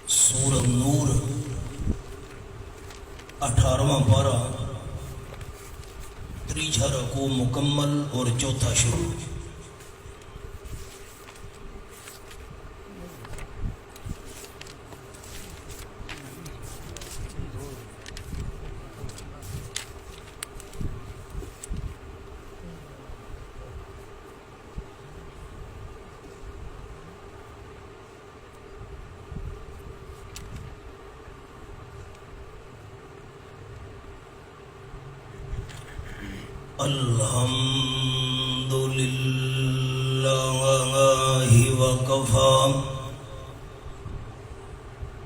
سورۃ نور 18واں پارہ، تیسرا رکوع مکمل اور چوتھا شروع۔ الحمد للہ وکفی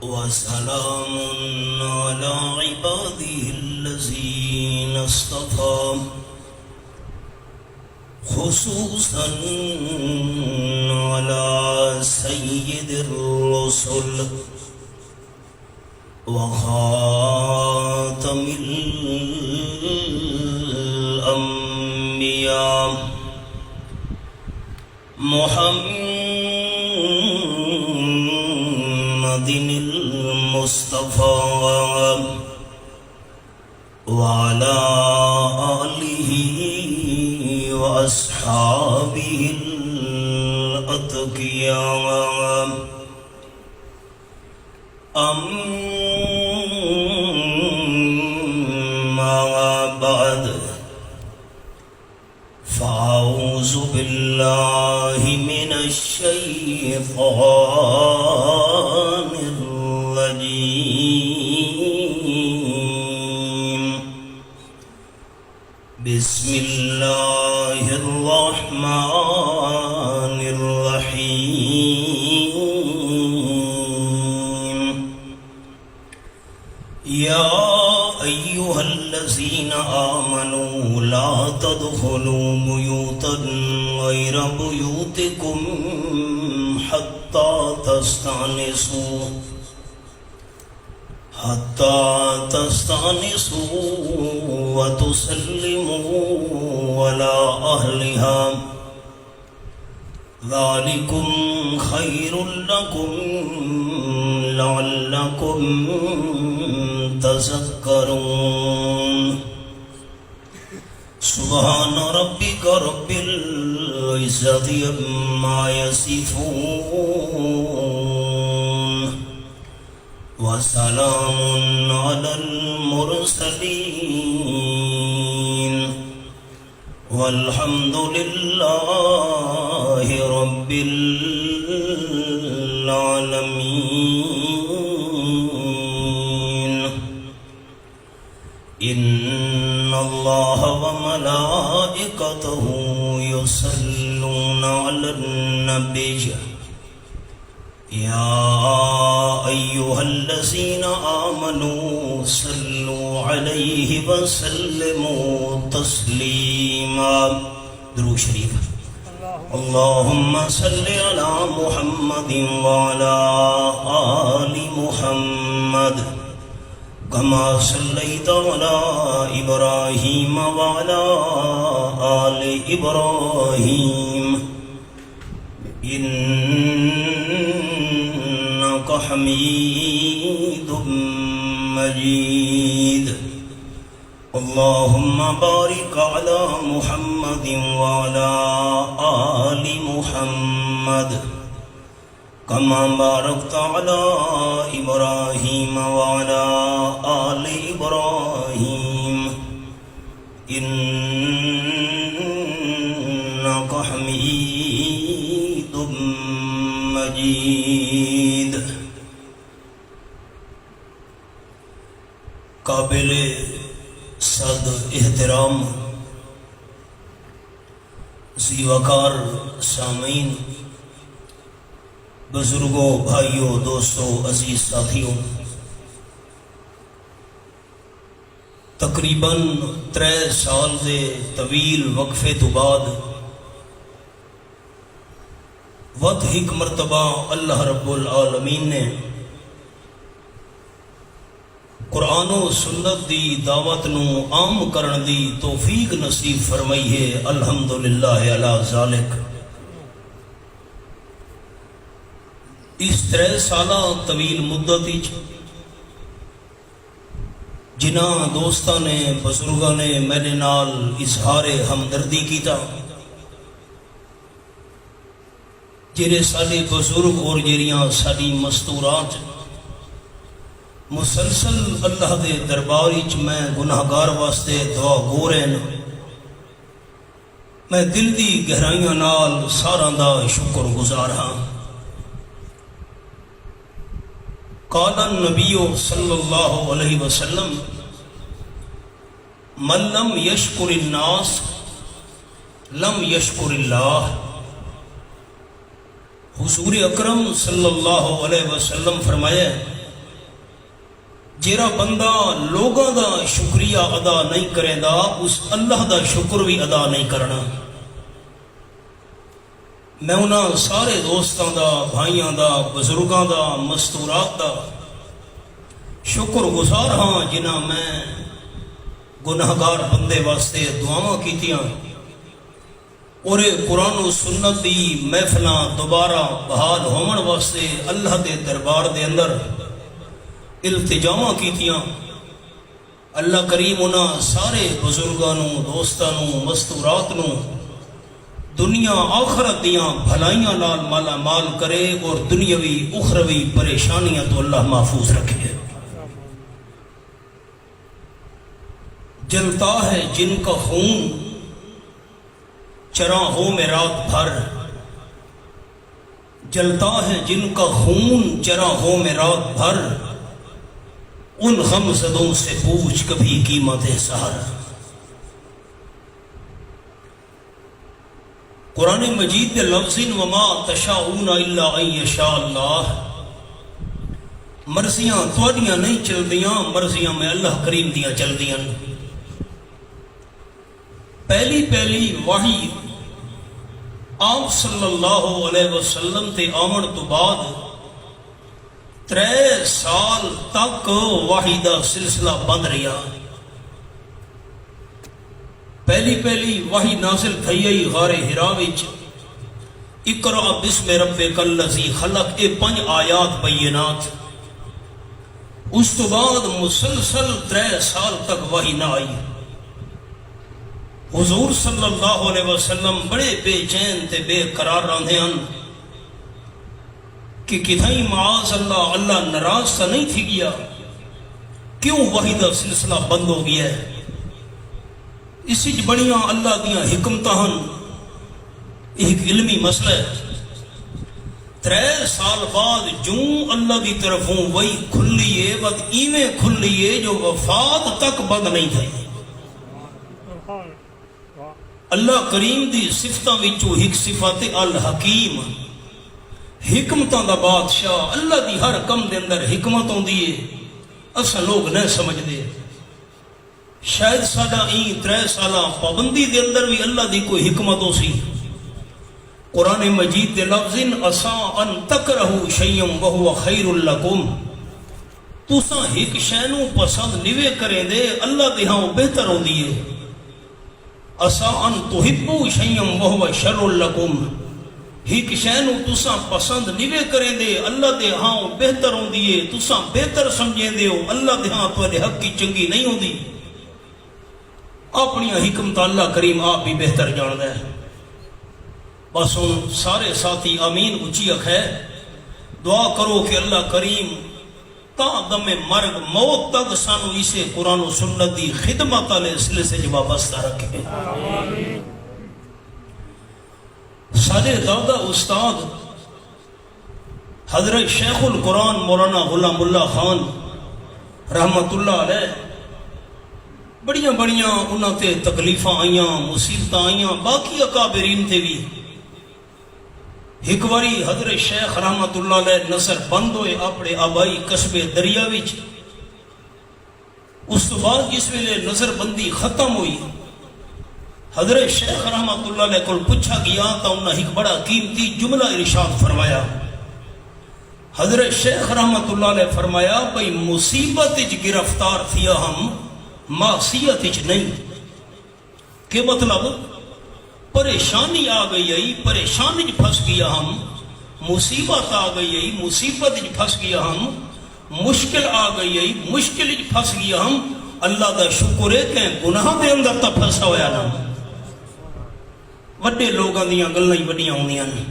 وسلام علی عبادہ الذین اصطفی، خصوصا علی سید الرسل وخاتم الانبیاء محمد المصطفى وعلى آلہ واصحابہ الاتقیاء، اما بعد، فاعوذ باللہ من الشیطان الرجیم، بسم اللہ الرحمن الرحیم، یا ایہا الذین آمنوا لا تدخلوا بیوتا غیر بیوتکم حتی تستأنسوا وتسلموا علی اہلہا، ذالکم خیر لکم لعلکم تذکرون۔ سبحان ربک رب العزت عما یصفون، وسلام علی المرسلین، والحمد للہ رب العالمین۔ ان اللہ وملائکتہ یصلون علی النبی، یا ایہا الذین آمنوا صلوا علیہ وسلموا تسلیما۔ درود شریف۔ اللہم صلی علی محمد وعلی آل محمد، کما صلیت علی ابراہیم وعلی آل ابراہیم، انک حمید مجید۔ اللہم بارک علی محمد وعلی آل محمد، کما بارکت علی ابراہیم وعلی آل ابراہیم، انک حمید مجید۔ قابل صد احترام ذی وقار سامعین، بزرگوں، بھائیوں، دوستوں، عزیز ساتھیوں، تقریباً 3 سال دے طویل وقفے تو بعد ود ایک مرتبہ اللہ رب العالمین نے قرآن و سنت دی دعوت نو عام کرن دی توفیق نصیب فرمائی ہے، الحمدللہ علی ذالک۔ اس 3 سالہ طویل مدت جنہاں دوستاں نے بزرگاں نے میرے نال اظہار ہمدردی کیتا، جڑے سارے بزرگ اور جڑیاں ساری مستورات مسلسل اللہ دے دربار وچ میں گناہگار واسطے دعا گو رہن، میں دل دی گہرائیاں نال ساراں دا شکر گزار ہاں۔ قال النبی صلی اللہ علیہ وسلم من لم یشکر الناس لم یشکر اللہ۔ حضور اکرم صلی اللہ علیہ وسلم فرمایا، جیرا بندہ لوگاں دا شکریہ ادا نہیں کرے دا اس اللہ دا شکر بھی ادا نہیں کرنا۔ میں انہاں سارے دوستاں دا، بھائیاں دا، بزرگاں دا، مستورات دا شکر گزار ہاں جنہاں میں گناہگار بندے واسطے دعاواں کیتیاں اور قرآن و سنت دی محفلاں دوبارہ بحال ہون واسطے اللہ دے دربار دے اندر التجاواں کیتیاں۔ اللہ کریم انہاں سارے بزرگاں نو، دوستاں نو، مستورات نو دنیا آخرت دیاں بھلائیاں نال مالا مال کرے اور دنیاوی اخروی پریشانیاں تو اللہ محفوظ رکھے۔ جلتا ہے جن کا خون چراغوں میں رات بھر، جلتا ہے جن کا خون چراغوں میں رات بھر، ان غم زدوں سے پوچھ کبھی قیمت سحر۔ قرآن مجید کے لفظ وما تشاؤون الا ان یشاء اللہ، مرضیاں تواڈیاں نہیں چلدیاں، مرضیاں میں اللہ کریم دیاں چلدیاں۔ پہلی وحی آپ صلی اللہ علیہ وسلم تے آمن تو بعد 3 سال تک وحی دا سلسلہ بند رہا۔ پہلی وحی نازل تھئی غار حرا وچ، اقرأ بسم ربک الذی خلق، یہ 5 آیات بینات۔ اس تو بعد مسلسل 3 سال تک وحی نہ آئی۔ حضور صلی اللہ علیہ وسلم بڑے بے چین تے بے قرار رہندے ہیں کہ کتھائی معاذ اللہ اللہ ناراض تا نہیں تھی گیا، کیوں وحی دا سلسلہ بند ہو گیا ہے؟ اسی بڑیاں اللہ دیاں حکمتاں، ایک علمی مسئلہ ہے۔ 3 سال بعد جوں اللہ دی طرفوں وہی کھلیے ود ایویں کھلیے جو وفات تک بند نہیں تھے۔ اللہ کریم دی صفتاں وچوں ایک صفت الحکیم، حکمتاں دا بادشاہ۔ اللہ دی ہر کم دے اندر حکمت ہوندی ہے، اساں لوگ نہ سمجھ دے۔ شاید ساڈا این 3 سالہ پابندی دے اندر بھی اللہ دی کوئی حکمت ہو سی۔ قرآن مجید دے لفظ عسیٰ ان تکرہوا شیئا وہو خیر لکم، تساں ایک شے نوں پسند نیوے کریں دے اللہ دے ہاں بہتر ہوندی ہے۔ عسیٰ ان تحبوا شیئا وہو شر لکم، ایک شے نوں تساں پسند نیوے کریں دے اللہ دے ہاں بہتر ہوندی ہے، تساں بہتر سمجھیں دے ہو اللہ دے ہاں تواڈے حق کی چنگی نہیں ہوندی۔ اپنی حکمت اللہ کریم آپ بھی بہتر جاندا ہے۔ بس ان سارے ساتھی آمین اچھی ہے، دعا کرو کہ اللہ کریم تا دم مرگ موت تک سانو اسے قرآن و سنت دی خدمت والے سلسلے سے وابستہ رکھے۔ سارے دادا استاد حضرت شیخ القرآن مولانا غلام اللہ خان رحمت اللہ علیہ، بڑیاں انہاں تے تکلیفاں آئیاں، مصیبتاں آئیاں، باقی اکابرین تے بھی۔ ایک باری حضرت شیخ رحمت اللہ علیہ نظر بند ہوئے اپنے آبائی قصبے دریا وچ۔ اس تو بعد جس ویلے نظر بندی ختم ہوئی، حضرت شیخ رحمت اللہ علیہ کو پوچھا گیا تو انہوں نے ایک بڑا قیمتی جملہ ارشاد فرمایا۔ حضرت شیخ رحمت اللہ علیہ فرمایا بھئی مصیبت گرفتار تھیا ہم، معصیت نہیں۔ کہ مطلب پریشانی آ گئی، پریشانی پھنس گیا ہم، مصیبت آ گئی ہے مصیبت پھنس گیا ہم مشکل آ گئی ہے مشکل پھنس گیا ہم اللہ دا شکر ہے کہ گناہ دے اندر تا پھنسا ہویا نا وڈے لوگاں دیاں گلاں ہی وڈیاں ہوندیاں نے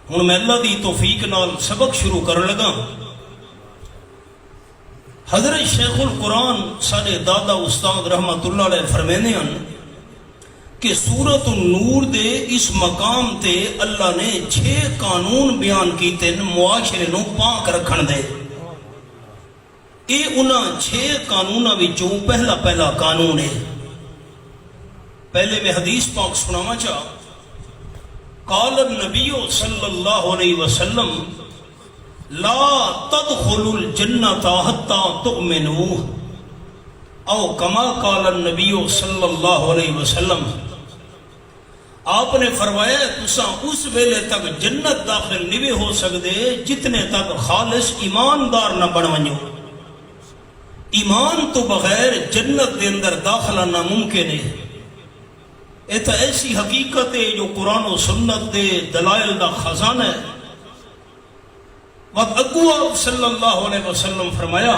ہن میں اللہ دی توفیق نال سبق شروع کرن لگا حضرت شیخ القرآن سارے دادا استاد رحمت اللہ علیہ فرمیندے ہیں کہ سورۃ النور دے اس مقام تے اللہ نے 6 قانون بیان کیتے معاشرے نو پاک رکھن دے اے انہاں 6 قانوناں وچوں پہلا قانون ہے پہلے میں حدیث پاک سناواں چاہ قال النبی صلی اللہ علیہ وسلم لا تدخلوا الجنة حتى تؤمنوا او کما قال النبی صلی اللہ علیہ وسلم آپ نے فرمایا تساں اس ویلے تک جنت داخل نہیں ہو سکتے جتنے تک خالص ایماندار نہ بن ونجو ایمان تو بغیر جنت دے اندر داخلہ ناممکن ہے یہ تو ایسی حقیقت ہے جو قرآن و سنت دے دلائل دا خزانہ ہے وقت اگو آپ صلی اللہ علیہ وسلم فرمایا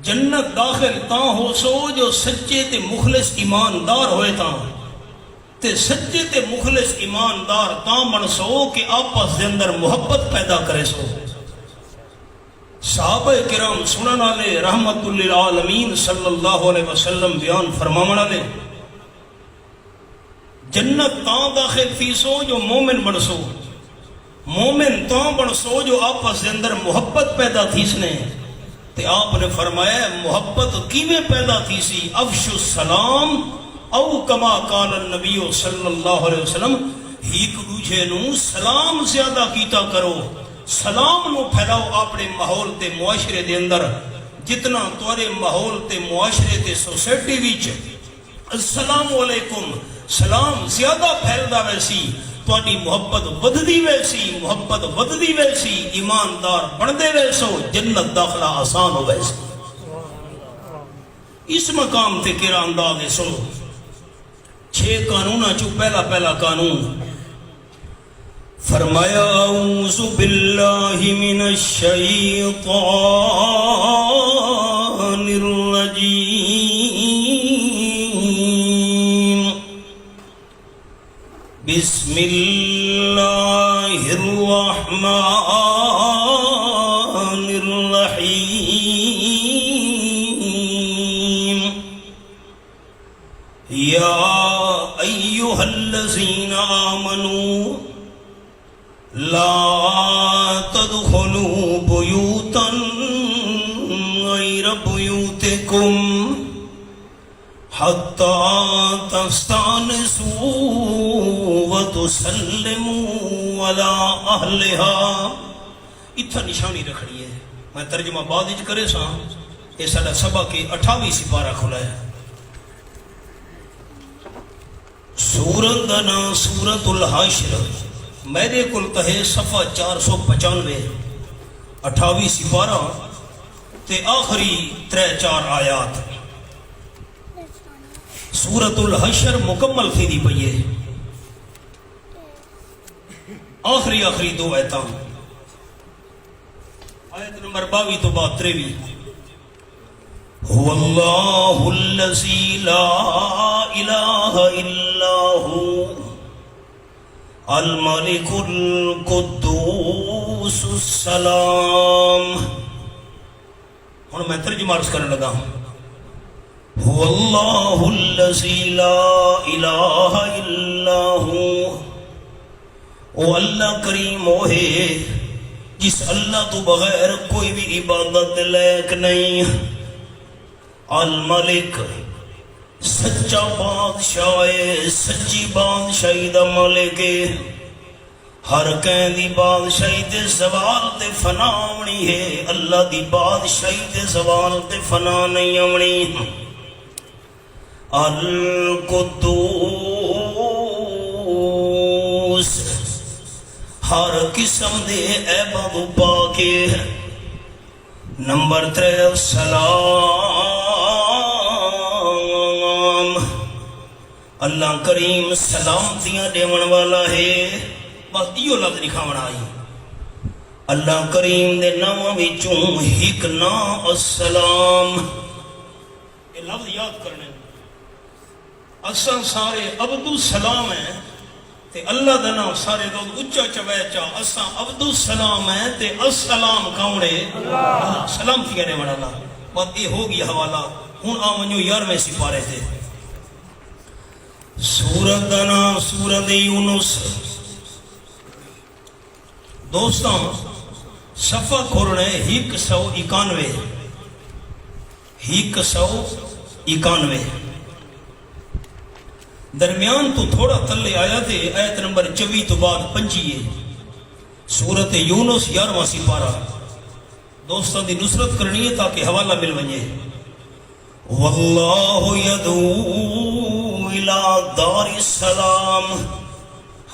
جنت داخل تاں ہو سو جو سچے تے مخلص ایماندار ہوئے تاں تے سچے تے مخلص ایماندار تاں بن سو کہ آپس دے اندر محبت پیدا کرے سو صحابہ کرام سنن والے رحمت للعالمین صلی اللہ علیہ وسلم بیان فرماون والے جنت تاں داخل تھی سو جو مومن بن سو مومن تاں بن سو جو آپس دے اندر محبت پیدا تھی سنے تے آپ نے فرمایا محبت کیویں پیدا تھی سی افش السلام او کما قال النبی صلی اللہ علیہ وسلم ایک دوجے نو سلام زیادہ کیتا کرو سلام نو پھیلاؤ اپنے ماحول تے معاشرے دے اندر جتنا تورے ماحول تے معاشرے تے سوسائٹی وچ السلام علیکم سلام زیادہ پھیلدا ویسی تواڈی محبت وددی ویسی محبت وددی ویسی ایماندار بندے ویسو جنت داخلہ آسان ہو ویسی اس مقام تے کیڑا انداز ہے سنو 6 قانوناں چوں پہلا قانون فرمایا اعوذ باللہ من الشیطان الرجیم بسم اللہ الرحمن الرحیم یا ایہا الذین آمنوا لا تدخلوا بیوتا غیر بیوتکم حتی تستانسوا وتسلموا علی اہلہا اتھا نشانی رکھنی ہے میں ترجمہ بعد اچ کرے ساں یہ ساڑھا سبق کے 28 سپارہ کھلا ہے سورت دنا سورت الحشر میرے کل تہے صفحہ 495 28 سپارہ تے آخری 3-4 آیات سورت الحشر مکمل تھی دی پئیے آخری 2 آیتاں آیت نمبر 22 تو بعد 23 هو الله الذي لا إله إلا هو الملك القدوس السلام ہن میں ترجمہ عرض کرنے لگا هو الله الذي لا إله إلا هو او اللہ کریم وہ ہے جس اللہ تو بغیر کوئی بھی عبادت لائق نہیں الملک سچا بادشاہ سچی بادشاہی دا مالک ہر کہیں دی بادشاہی دے زوال تے فنا آمنی ہے اللہ دی بادشاہی دے زوال تے فنا نہیں آمنی القدوس ہر قسم دے عیبہ دو پاکے نمبر 3 سلام اللہ کریم سلامتیاں دیون والا ہے بس ایو لفظ لکھاونا آئی اللہ کریم دے نامہ وچوں ہک نام السلام، یہ لفظ یاد کرنے اساں سارے عبد السلام ہیں تے اللہ دا نام سارے لوگ اچا چویچا اساں عبد السلام ہیں تے السلام کامڑے اللہ سلام تھی کہنے والا اللہ بات یہ ہوگی حوالہ ہون آمنیو 11ویں سپارے تھے سورت دا نام سورت یونس دوستاں صفحہ کھولنے 191 درمیان تو تھوڑا تلے آیا تھے آیت نمبر 24 تو بعد 25 سورت یونس 11واں سپارہ دوستان دی نصرت کرنی ہے تاکہ حوالہ مل ونجے واللہ یدعو الى دار السلام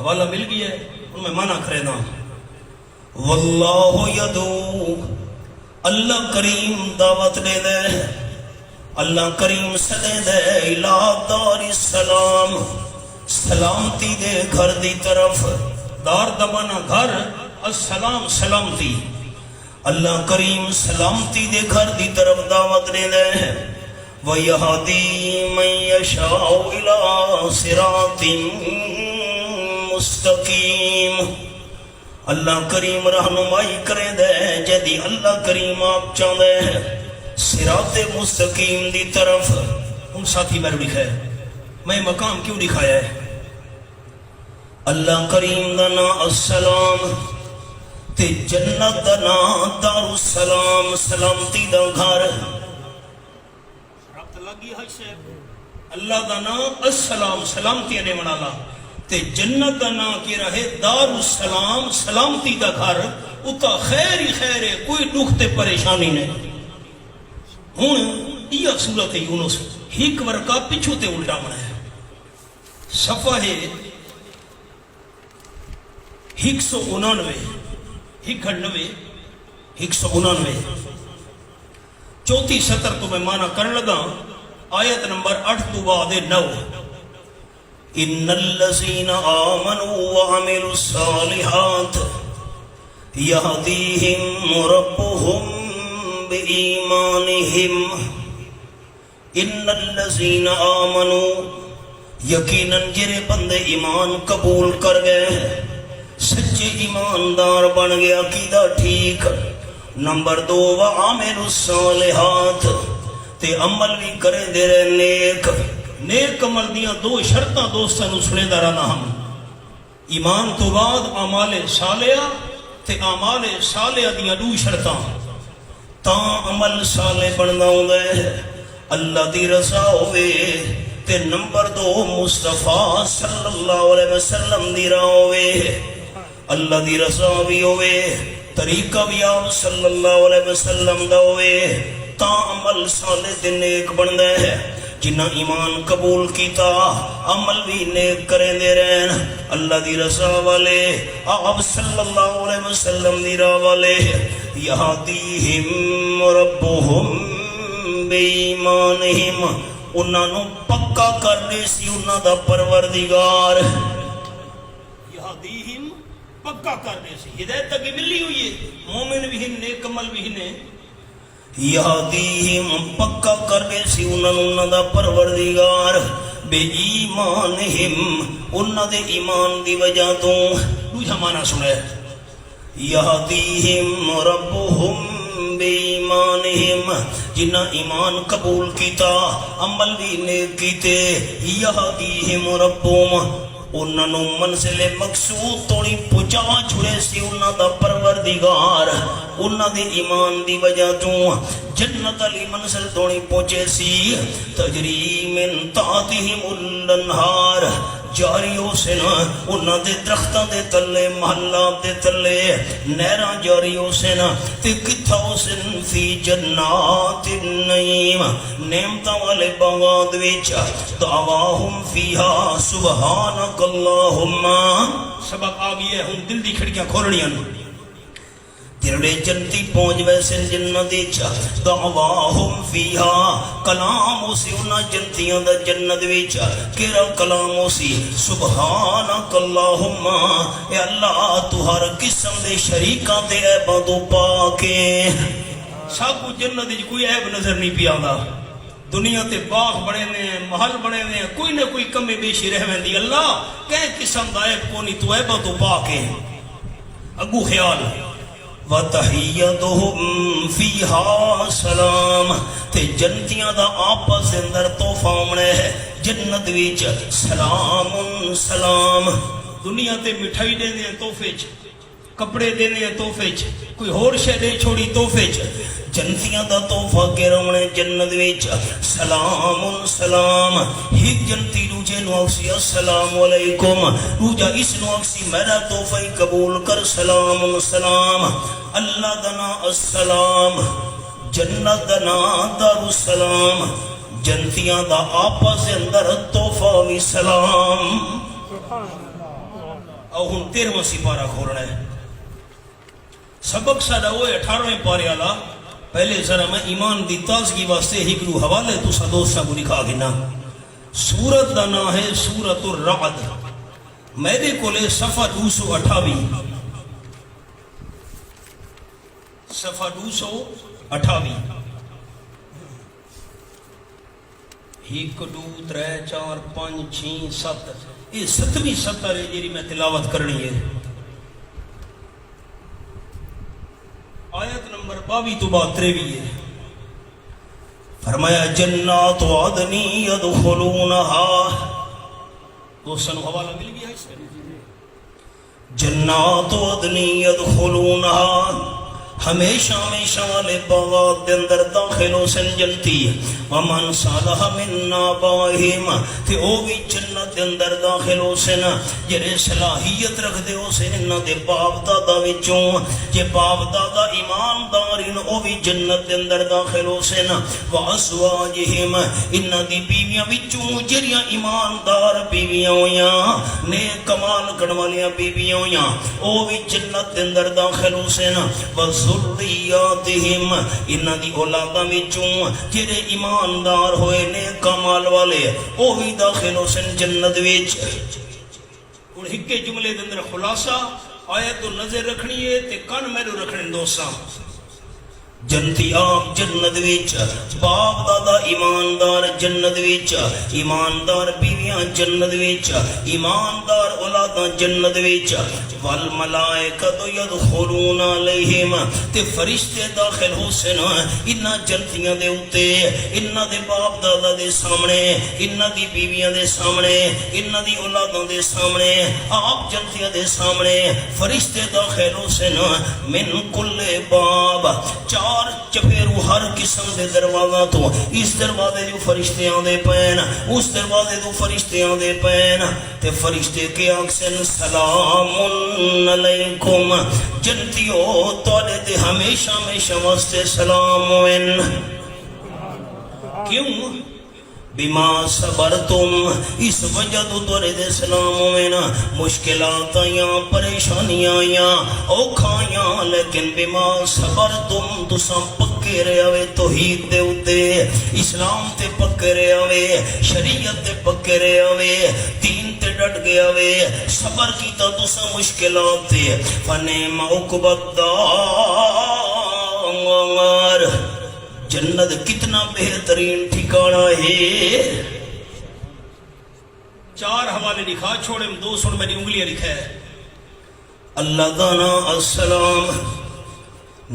حوالہ مل گیا ہے ان میں معنی کرے نا واللہ یدعو اللہ کریم دعوت دے دے اللہ کریم صدے دے الہ دار السلام سلامتی دے گھر دی طرف دار دمانا گھر السلام سلامتی اللہ کریم سلامتی دے گھر دی طرف دعوت دے دے وَيَهْدِي مَن يَشَاءُ إِلَىٰ صِرَاطٍ مُسْتَقِيمٍ اللہ کریم رہنمائی کرے دے جدی اللہ کریم آپ چاہ دے صراط مستقیم دی طرف ان ساتھی میں لکھا ہے میں مقام کیوں لکھایا ہے اللہ کریم دنا السلام تے جنت دنا دار السلام سلامتی دا گھر ربط لگی ہے شیخ اللہ دنا السلام سلامتی انے منالا تے جنت دنا کی رہے دار السلام سلامتی دا گھر اتا خیر ہی خیر ہے کوئی دکھ تے پریشانی نہیں ہون یہ صورت یونس ہیک ورکا پچھو تے الٹا منا ہے صفحہ ہے 199 چوتھی سطر تو میں مانا کرنے لگا آیت نمبر 8 تو بعد 9 ان الذین آمنوا وعملوا الصالحات یہدیہم ربہم بإیمانہم ان الذین آمنوا یقیناً جرے بندے ایمان قبول کر گئے سچے ایماندار بن گیا عقیدہ ٹھیک نمبر 2 وعملوا الصالحات تے عمل بھی کرے دے رہے نیک عمل دیاں 2 شرطاں دوستاں سنے دا رہنا ہم ایمان تو بعد اعمال صالحہ تے اعمال صالحہ دیاں 2 شرطاں تا عمل صالح بننا ہوئے اللہ دی رضا ہوئے تے نمبر 2 مصطفیٰ صلی اللہ علیہ وسلم دی راہ ہوئے اللہ دی رضا بھی ہوئے طریقہ بھی آپ صلی اللہ علیہ وسلم دا ہوئے تا عمل صالح دے نیک بن دے جنہ ایمان قبول کیتا عمل بھی نیک کریں دے رہن اللہ دی رضا والے آپ صلی اللہ علیہ وسلم دی راہ والے یہدیہم ربہم بے ایمانہم انہاں نو پکا کرنے سی انہاں دا پروردگار یہدیہم پکا کرنے سی ہدایت تک ملی ہوئی ہے مومن بھی ہیں نیک عمل بھی ہیں یہدیہم پکا کرنے سی انہاں دا پروردگار بے ایمانہم انہاں دے ایمان دی وجہ تو دوسرا معنی سنے یہدیہم ربہم بے ایمانہم جنہ ایمان قبول کیتا عمل بھی نیک کیتے یہدیہم ربہم انہوں منزل مقصود توڑی پچا چھڑے سی انہوں دا پروردگار انہوں دے ایمان دی وجہ تو جنت علی منزل توڑی پہنچے سی تجری من تحتہم الانہار جاریوں سے نا انہوں دے درختہ دے تلے محلہ دے تلے نیرہ جاریوں سے نا تے کتھاؤ سن فی جنات النعیم نعمتہ والے باغات ویچا دعواہم فیہا سبحانک اللہم سبق آگئی ہے ہم دل دی کھڑکیاں کھولنیاں جڑے جنتی پہنچ ویسے جنت وچ دعواہم فیہا کلام اسی انہاں جنتیاں دا جنت وچ کیڑا کلام اسی سبحانک اللہم اے اللہ تو ہر قسم دے شریکاں تے عیباں تو پاک ہے سب جنت وچ کوئی عیب نظر نہیں پیا آندا دنیا تے باغ بڑے نے محل بڑے نے کوئی نہ کوئی کمی بیشی رہ ویندی اللہ کہ قسم دا عیب کونی تو عیباں تو پاک ہے اگو خیال وَتَحِيَّتُهُمْ فِيهَا سَلَام تے جنتیاں دا آپس اندر تحفہ منے ہے جنت وچ سلام سلام دنیا تے مٹھائی دے دیں تحفے کپڑے دینے تحفے کوئی ہور شے دے چھوڑی تحفے جنتیاں دا تحفہ کے رونے جنت وچ سلام سلام ایک جنتی روجے نو اکسی السلام علیکم روجہ اس نو اکسی میرا تحفہ قبول کر سلام سلام اللہ دنا السلام جنت دنا دار السلام جنتیاں دا آپس اندر تحفہ وی سلام او ہن 13واں سپارہ کھولنا ہے سبق ساڈا وہ 18ویں پارے والا پہلے ذرا میں ایمان دی تازگی واسطے ایک حوالے تساں دوستاں کو لکھا گنا سورت دا نام ہے سورۃ الرعد میرے کولے صفحہ 228 صفحہ 228 1 2 3 4 5 6 7 یہ 7ویں سطر ہے جی میں تلاوت کرنی ہے آیت نمبر 22 تو 23 ہے فرمایا جنات عدن يدخلونها دوستان حوالہ مل گیا اس میں جنات عدن يدخلونها ہمیشہ ہمیشہ والے باغات دے اندر داخل ہو سن جنتی ومن صالح من آبائہم تے او بھی جنت دے اندر داخل ہو سن جڑے صلاحیت رکھ دے ہو سن انہاں دے باپ دادا وچوں جے باپ دادا ایماندار ان او بھی جنت دے اندر داخل ہو سن وازواجہم انہاں دی بیویاں وچوں جڑیاں ایماندار بیویاں ہویاں نیک کمال کرن والیاں بیویاں ہویاں او بھی جنت دے اندر داخل ہو سن ذریاتہم انہاں دی اولاداں وچوں جڑے ایماندار ہوئے نیک کمال والے او بھی داخل ہو سن جنت وچ ہن ہکے جملے دے اندر خلاصہ آیت تو نظر رکھنی ہے تے کن میرے رکھنے دوستاں جنتی آپ جنت وچ باپ دادا ایماندار جنت وچ ایماندار بیویاں جنت وچ ایماندار اولاداں جنت وچ والملائکۃ یدخلون علیہم تے فرشتے داخل ہو سن انہاں جنتیاں دے اوتے انہاں دے باپ دادا دے سامنے انہاں دی بیویاں دے سامنے انہاں دی اولاداں دے سامنے آپ جنتیاں دے سامنے فرشتے داخل ہو سن من کل باب چار چپیرو ہر قسم دے دروازہ تو اس دروازے جو فرشتے آندے پین اس دروازے جو فرشتے آندے پین تے فرشتے کے آکسن سلام علیکم جنتیو توڑے تے ہمیشہ ہمیشہ واسطے سلام ہوئن کیوں بما صبرتم اس وجہ تو توڑے دے سلام ہوئن مشکلات آیاں پریشانیاں آیاں اوکھایاں لیکن بما صبرتم تو سم پکے رہے ہوئے توحید دے ہوتے اسلام تے پکے رہے ہوئے شریعت تے پکے رہے ہوئے دین تے ڈٹ گیا ہوئے صبر کیتا تو سم مشکلات تے فنعم عقبت دار جنت کتنا بہترین ٹھکانہ ہے چار حوالے لکھا چھوڑے دو سن میری انگلیاں لکھا ہے اللہ دانا السلام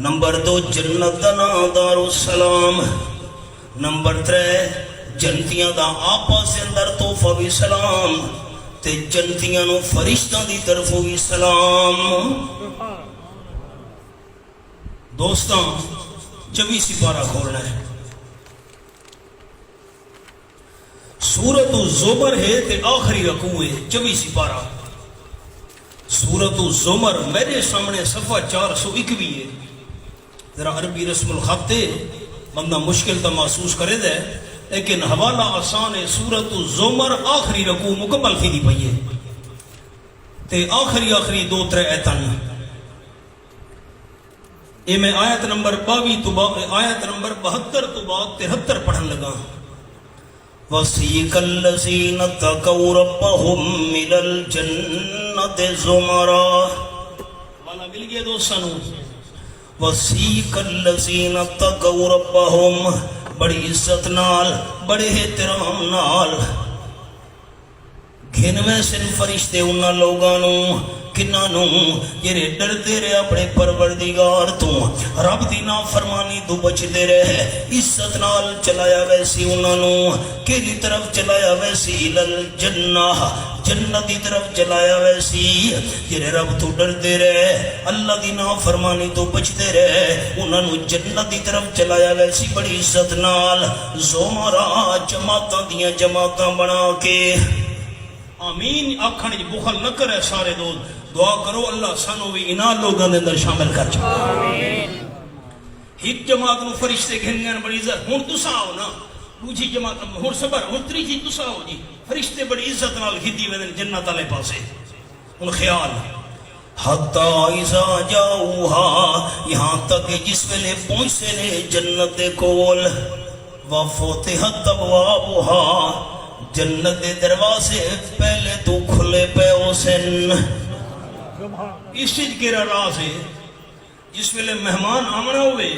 نمبر 2 جنت دانا دار السلام نمبر 3 جنتیاں دا آپس اندر تحفہ بھی سلام تے جنتیاں نو فرشتاں دی طرف بھی سلام دوستاں 24 سپارہ کھولنا ہے سورۃ الزمر ہے تے آخری رکوع ہے 24 سپارہ سورۃ الزمر میرے سامنے صفحہ 421 ہے ذرا عربی رسم الخط ہے بندہ مشکل تو محسوس کرے دے لیکن حوالہ آسان ہے سورۃ الزمر آخری رکوع مکمل تھی دی پئی ہے تے آخری 2-3 ایتن یہ میں آیت نمبر 22 تو آیت نمبر 72 تو بعد 73 پڑھن لگا. وَسِيقَ الَّذِينَ اتَّقَوْا رَبَّهُمْ إِلَى الْجَنَّةِ زُمَرًا. والا مل گیا دوستانو. وَسِيقَ الَّذِينَ اتَّقَوْا رَبَّهُمْ, بڑی عزت نال بڑے احترام نال گھنویں سن فرشتے انہاں لوگانوں کنانوں جڑے ڈردے رہے اپنے پروردگار تو, رب دی نافرمانی تو بچدے رہے, عزت نال چلایا ویسی انہوں کیڑی طرف چلایا ویسی الجنہ, جنت دی طرف چلایا ویسی جڑے رب تو ڈردے رہے اللہ دی نافرمانی تو بچدے رہے انہوں جنت دی طرف چلایا ویسی بڑی عزت نال. زمرا جماعتاں دیاں جماعتاں بنا کے آمین آکھن جی بخل نہ کرے سارے دوست. دعا کرو اللہ سانو بھی انہاں لوگاں دے اندر شامل کر چھا. ایک جماعت نو فرشتے گھن گئے بڑی عزت. ہن تساں آؤ نا دوجی جماعت ہن صبر ہن تریجی تساں آؤ جی. فرشتے بڑی عزت نال کھدی ویندن جنت والے پاسے. ہن خیال حتی اذا جاؤہا, یہاں تک جس ویلے پہنچے نے جنت دے کول, وفتحت ابوابہا, جنت دے دروازے پہلے تو کھلے پے حسین. اس چیز کے راز ہے جس ویلے مہمان آمنا ہوئے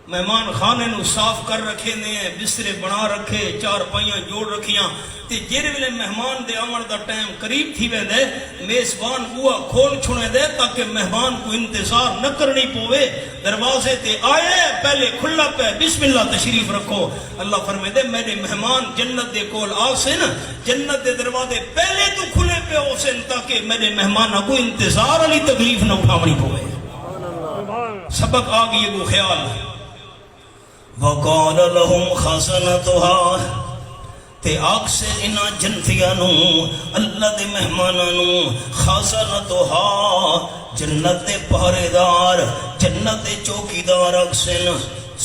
مہمان خانے نو صاف کر رکھے نے, بسترے بنا رکھے, چار پائیاں جوڑ رکھیاں تے جیرے ویلے مہمان دے آمن دا ٹائم قریب تھی وے دے میزبان بوا کھول چھنے دے تاکہ مہمان کو انتظار نہ کرنی پوے. دروازے تے آئے پہلے کھلا پہ بسم اللہ تشریف رکھو. اللہ فرمائے دے میرے مہمان جنت دے کول آسن, جنت دے دروازے پہلے تو کھلے پہ آسن تاکہ میرے مہمان کو انتظار علی تکلیف نہ اٹھاونی پوے. سبق آگئی وہ خیال. وَقَالَ لَهُمْ خَزَنَتُهَا, تے آگ سے انہا جنتیانوں اللہ دے مہمانانوں خَزَنَتُهَا, جنت دے پہرےدار جنت دے چوکیدار آگ سے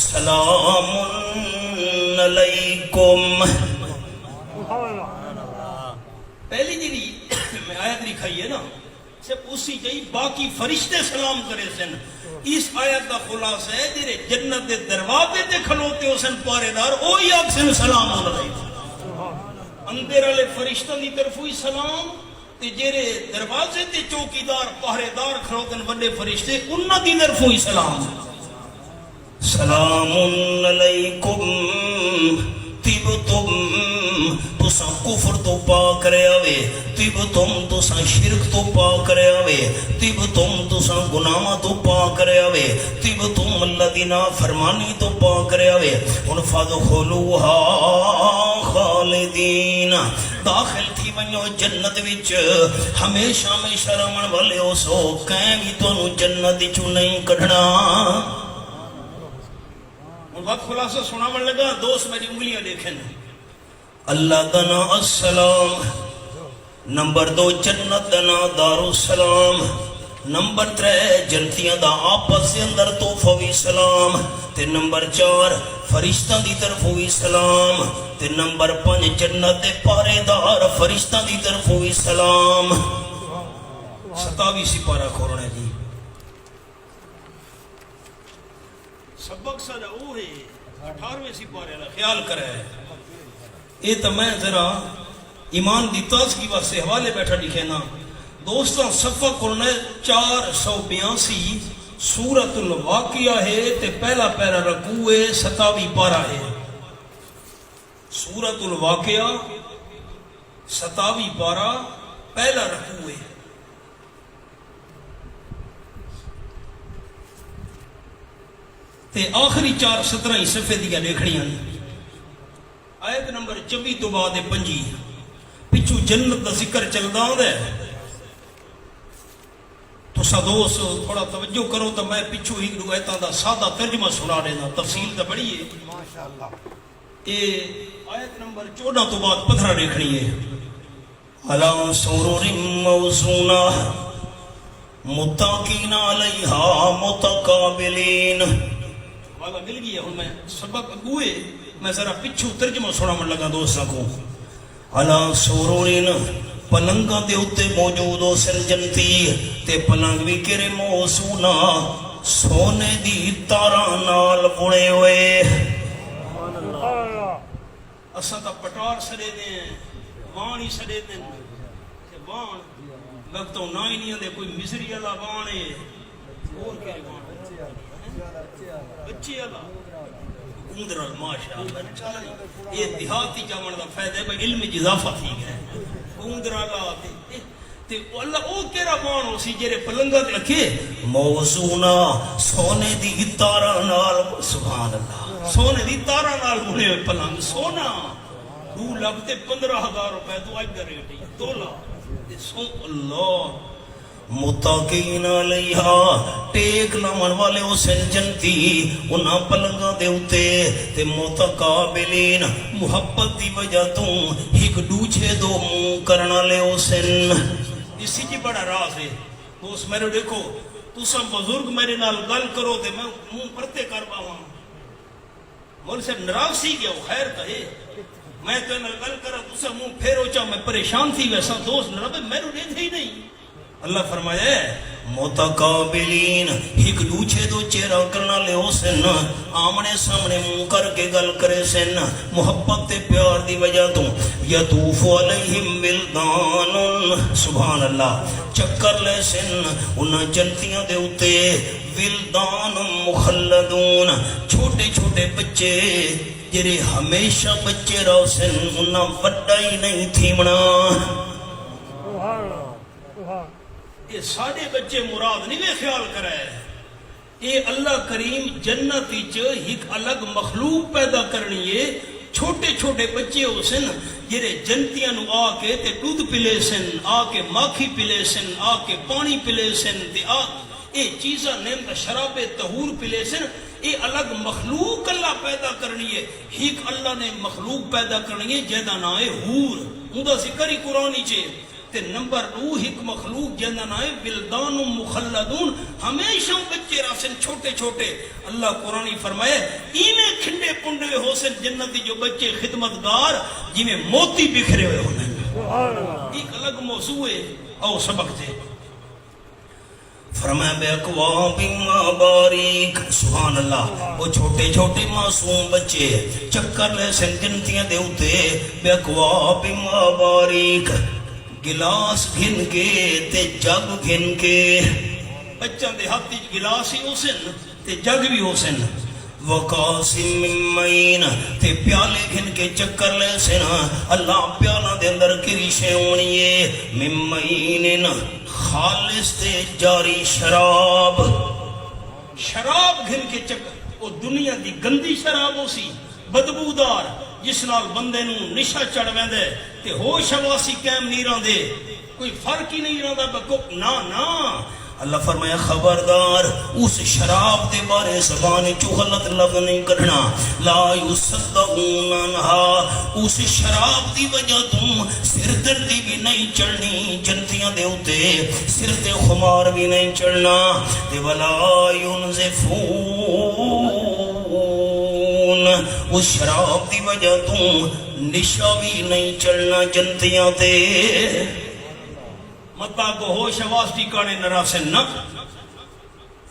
سلام علیکم. پہلی جنی میں آیت لکھائی ہے نا صرف اسی جائی باقی فرشتے سلام کرے سن. اس آیت کا خلاص ہے جنہیں جنت دے دروازے تے کھلوتے ہو سن پارےدار اوہی آگ سن سلام علیکم. اندر والے فرشتوں دی طرف ہوئی سلام تے جیرے دروازے تے چوکیدار پہرےدار کھلوتن بڑے فرشتے انہاں دی طرف ہوئی سلام. سلام علیکم طبتم, تساں کفر تو پاک رہے ہوئے, طبتم تساں شرک تو پاک رہے ہوئے, طبتم تساں گناہ تو پاک رہے ہوئے, طبتم اللہ دی نافرمانی تو پاک رہے ہوئے. ان فادخلوہا خالدین, داخل تھی ونیو جنت وچ ہمیشہ ہمیشہ رمن والے ہو سو, کہیں بھی تو جنت چو نہیں کڑھنا. وقت خلاصہ سنا من لگا دوست میری انگلیاں دیکھیں. اللہ دنا السلام, نمبر 2 جنت دنا دار السلام, نمبر 3 جنتیاں دا آپس سے اندر توفہ وی سلام, تے نمبر 4 فرشتہ دی طرف ہوئی سلام, تے نمبر 5 جنت دے پارے دار فرشتہ دی طرف ہوئی سلام. 27 سپارہ کھولنے جی. سبق سارا وہ ہے 18ویں سپارے کا خیال کرے. یہ تو میں ذرا ایمان دی تازگی واسطے حوالے بیٹھا لکھے نا دوستاں. صفحہ کھولنا 482 سورۃ الواقعہ ہے تے پہلا پیرا رکوع ہے 27 پارہ ہے. سورۃ الواقعہ 27 پارہ پہلا رکوع ہے. تے آخری 4:17 صفحے دیا دیکھڑیاں آیت نمبر 24 تو بعد 5 پچھو جنت دا ذکر چلدا ہوندا ہے. تو دوست تھوڑا توجہ کرو تو میں پچھو ہی روایتاں دا سادہ ترجمہ سنا دینا, تفصیل تو بڑی ہے ماشاءاللہ. یہ آیت نمبر 14 تو بعد 15 دیکھنی ہے. علی سرر موضونہ متکئین علیہا متقابلین. والا مل گیا. ہوں میں سبق اگوئے میں ذرا پچھو ترجمہ سنا من لگا دوستاں کو. علی سرورین, پلنگاں دے اتے موجود ہو سن جنتی, تے پلنگ بھی کرے موزونا سونے دی تاراں نال بنے ہوئے اساں تا پٹار سڑے دے وان ہی سڑے دے وان لگتوں نہ ہی نہیں آندے کوئی مصری والا وان ہے اور کیا وان بچے والا اندرال ماشاءاللہ یہ دیہاتی جامن دا فائدہ ہے علم اضافہ تھی گیا اندرالا تے اللہ او کیڑا وان ہو سی جڑے پلنگاں تے رکھے موزونا سونے دی تاراں نال سبحان اللہ سونے دی تاراں نال بنے ہوئے پلنگ سونا 2 لاکھ تے 15,000 روپے تو اج دا ریٹ ہے 2 لاکھ سو اللہ متقین علیہا ٹیک لاون والے حسین جنتی انہاں پلنگاں دے اوتے تے متقابلین محبت دی وجہ تو ایک دوجے دو منہ کرن والے حسین اسی کی بڑا راز ہے دوست میرے دیکھو تساں بزرگ میرے نال گل کرو تے میں منہ پرتے کر پاواں مول سے ناراض سی گیا خیر کہے میں تو نال گل کرا تساں منہ پھیرو چا میں پریشان تھی ویسا دوست نہ میرے دے ہی نہیں اللہ فرمایا متقابلین ایک دوجے دو چہرہ کرنا لے حسین آمنے سامنے منہ کر کے گل کرے سن محبت تے پیار دی وجہ تو یطوف علیہم ولدان سبحان اللہ چکر لے سن انہاں جنتیاں دے اوتے ولدان مخلدون چھوٹے چھوٹے بچے جڑے ہمیشہ بچے رہو سن انہاں وڈا ہی نہیں تھیمنا یہ سارے بچے مراد نہیں میں خیال کرا ہے یہ اللہ کریم جنت وچ ایک الگ مخلوق پیدا کرنی ہے چھوٹے چھوٹے بچے ہو سن جڑے جنتیاں نو آ کے تے دودھ پلے سن آ کے ماکھی پلے سن آ کے پانی پلے سن تے آ اے چیزاں نعمت شراب طہور پلے سن اے الگ مخلوق اللہ پیدا کرنی ہے ایک اللہ نے مخلوق پیدا کرنی ہے جیدا نام ہے حور اوندا ذکر ہی قرآن وچ تے نمبر 2 ایک مخلوق جنہ نائے ولدان مخلدون ہمیشہ بچے راسن چھوٹے چھوٹے اللہ قرآنی فرمائے اینے کھنڈے پنڈے ہو سن جنتی جو بچے خدمتگار جی میں موتی بکھرے ہوئے ہونے ایک الگ موضوع ہے او سبق تھے فرمایا بے اقواب مبارک سبحان اللہ وہ چھوٹے چھوٹے معصوم بچے چکر لے سن جنتیاں دے ہوتے بے اقواب مبارک گلاس گھن کے تے جگ گھن کے بچوں دے ہاتھ گلاس ہی ہو سن تے جگ بھی ہو سن وقاسم من معین تے پیالے گھن کے چکر لے سن اللہ پیالہ دے اندر کریشے ہونیے من معین خالص تے جاری شراب شراب گھن کے چکر وہ دنیا دی گندی شراب ہو سی بدبودار جس نال بندے نو نشہ چڑھ ویندے تے ہوش حواسی قائم نہیں رہندے کوئی فرق ہی نہیں رہندا بکوپ نا نا اللہ فرمایا خبردار اس شراب دے بارے زبان چو غلط لفظ نہیں کرنا لا یصدقون عنہا اس شراب دی وجہ تم سر دردی بھی نہیں چڑھنی جنتیاں دے ہوتے سر تے خمار بھی نہیں چڑھنا تے ولا ينزفون اس شراب دی وجہ تم نشہ بھی نہیں چڑھنا جنتیاں تے متا کو ہوش حواس ٹھکانے نراسن نہ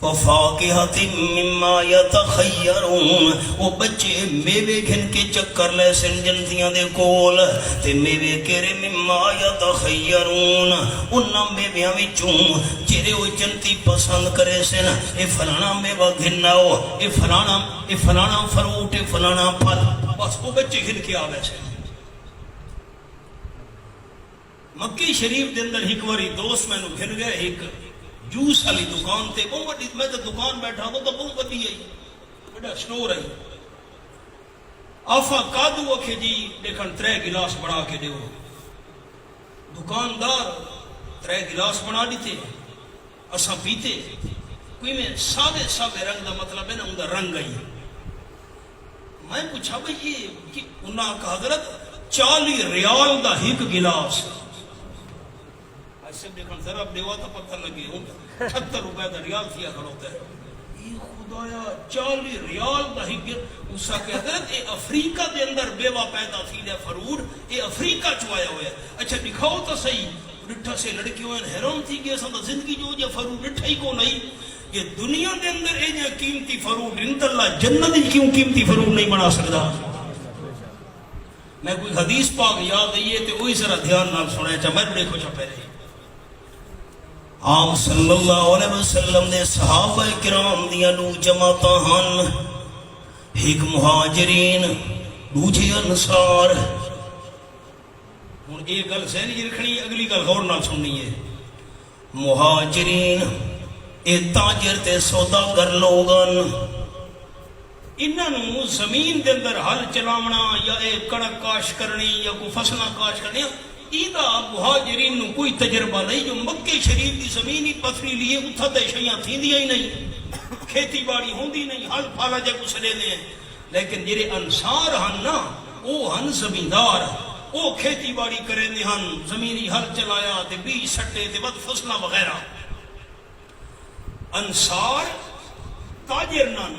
وفاقہۃ مما یتخیرون وہ بچے میوے گھن کے چکر لے سن جنتیاں دے کول تے میوے کیرے مما یتخیرون انہاں میویاں وچوں جڑے وہ جنتی پسند کرے سن اے فلانا میوہ گھناؤ اے فلانا فروٹ اے فلانا پھل بس وہ بچے گھن کے آوے سن مکی شریف دے اندر ایک واری دوست میں نو گھن گئے ایک جوس والی دکان تے بہت بڑی میں تو دکان بیٹھا تو بہت بڑی ہے بڑا سٹور ہے آفا کادو اکھے جی دیکھن 3 گلاس بنا کے دیو دکاندار 3 گلاس بنا دیتے اساں پیتے کوئی میں سادے رنگ دا مطلب ہے نا ان دا رنگ آئی میں پوچھا بھئی یہ انہاں کا حضرت 40 ریال دا ایک گلاس ایسے دیکھن ذرا دیوا تو پتہ لگے 78 روپے دا ریال تھیا کھڑوتا ہے یہ خدایا 40 ریال دا ہی اسا کہتا ہے اے افریقہ دے اندر بیوہ پیدا تھی دے فروٹ اے افریقہ چوایا ہویا ہے اچھا دکھاؤ تو صحیح ڈٹھا سے لڑکیوں ہیں حیران تھی کہ ایسا زندگی جو جا فرور ڈٹھا ہی کو نہیں کہ دنیا دے اندر یہ قیمتی فروٹ رند اللہ جنت کیوں قیمتی فروٹ نہیں بنا سکتا؟ میں کوئی حدیث پاک یاد آئیے تو وہی ذرا دھیان نال سنایا چاہ میں دیکھو چاہ پہلے آپ صلی اللہ علیہ وسلم نے صحابہ کرام دیا نو جماعتاں ہن، ایک مہاجرین دوجے انصار۔ ہن یہ گل سہنی رکھنی ہے، اگلی گل غور نال سننی ہے۔ مہاجرین اے تاجر تے سوداگر لوگن، انہوں زمین دے اندر ہل چلاونا یا اے کڑک کاش کرنی یا کوئی فصلہ کاش کرنی، ایدہ مہاجرین نو کوئی تجربہ نہیں۔ جو مکہ شریف دی زمین ہی پتھری لیے اتھا تے شیاں تھی دیا ہی نہیں، کھیتی باڑی ہوندی نہیں، ہل پھالا جے کچھ لے دیں۔ لیکن جرے انصار ہن نا، وہ ہن زمیندار، وہ کھیتی باڑی کریں دے ہن، زمینی ہل چلایا تے بیج سٹے تے بعد فصلہ وغیرہ۔ انصار تاجر نان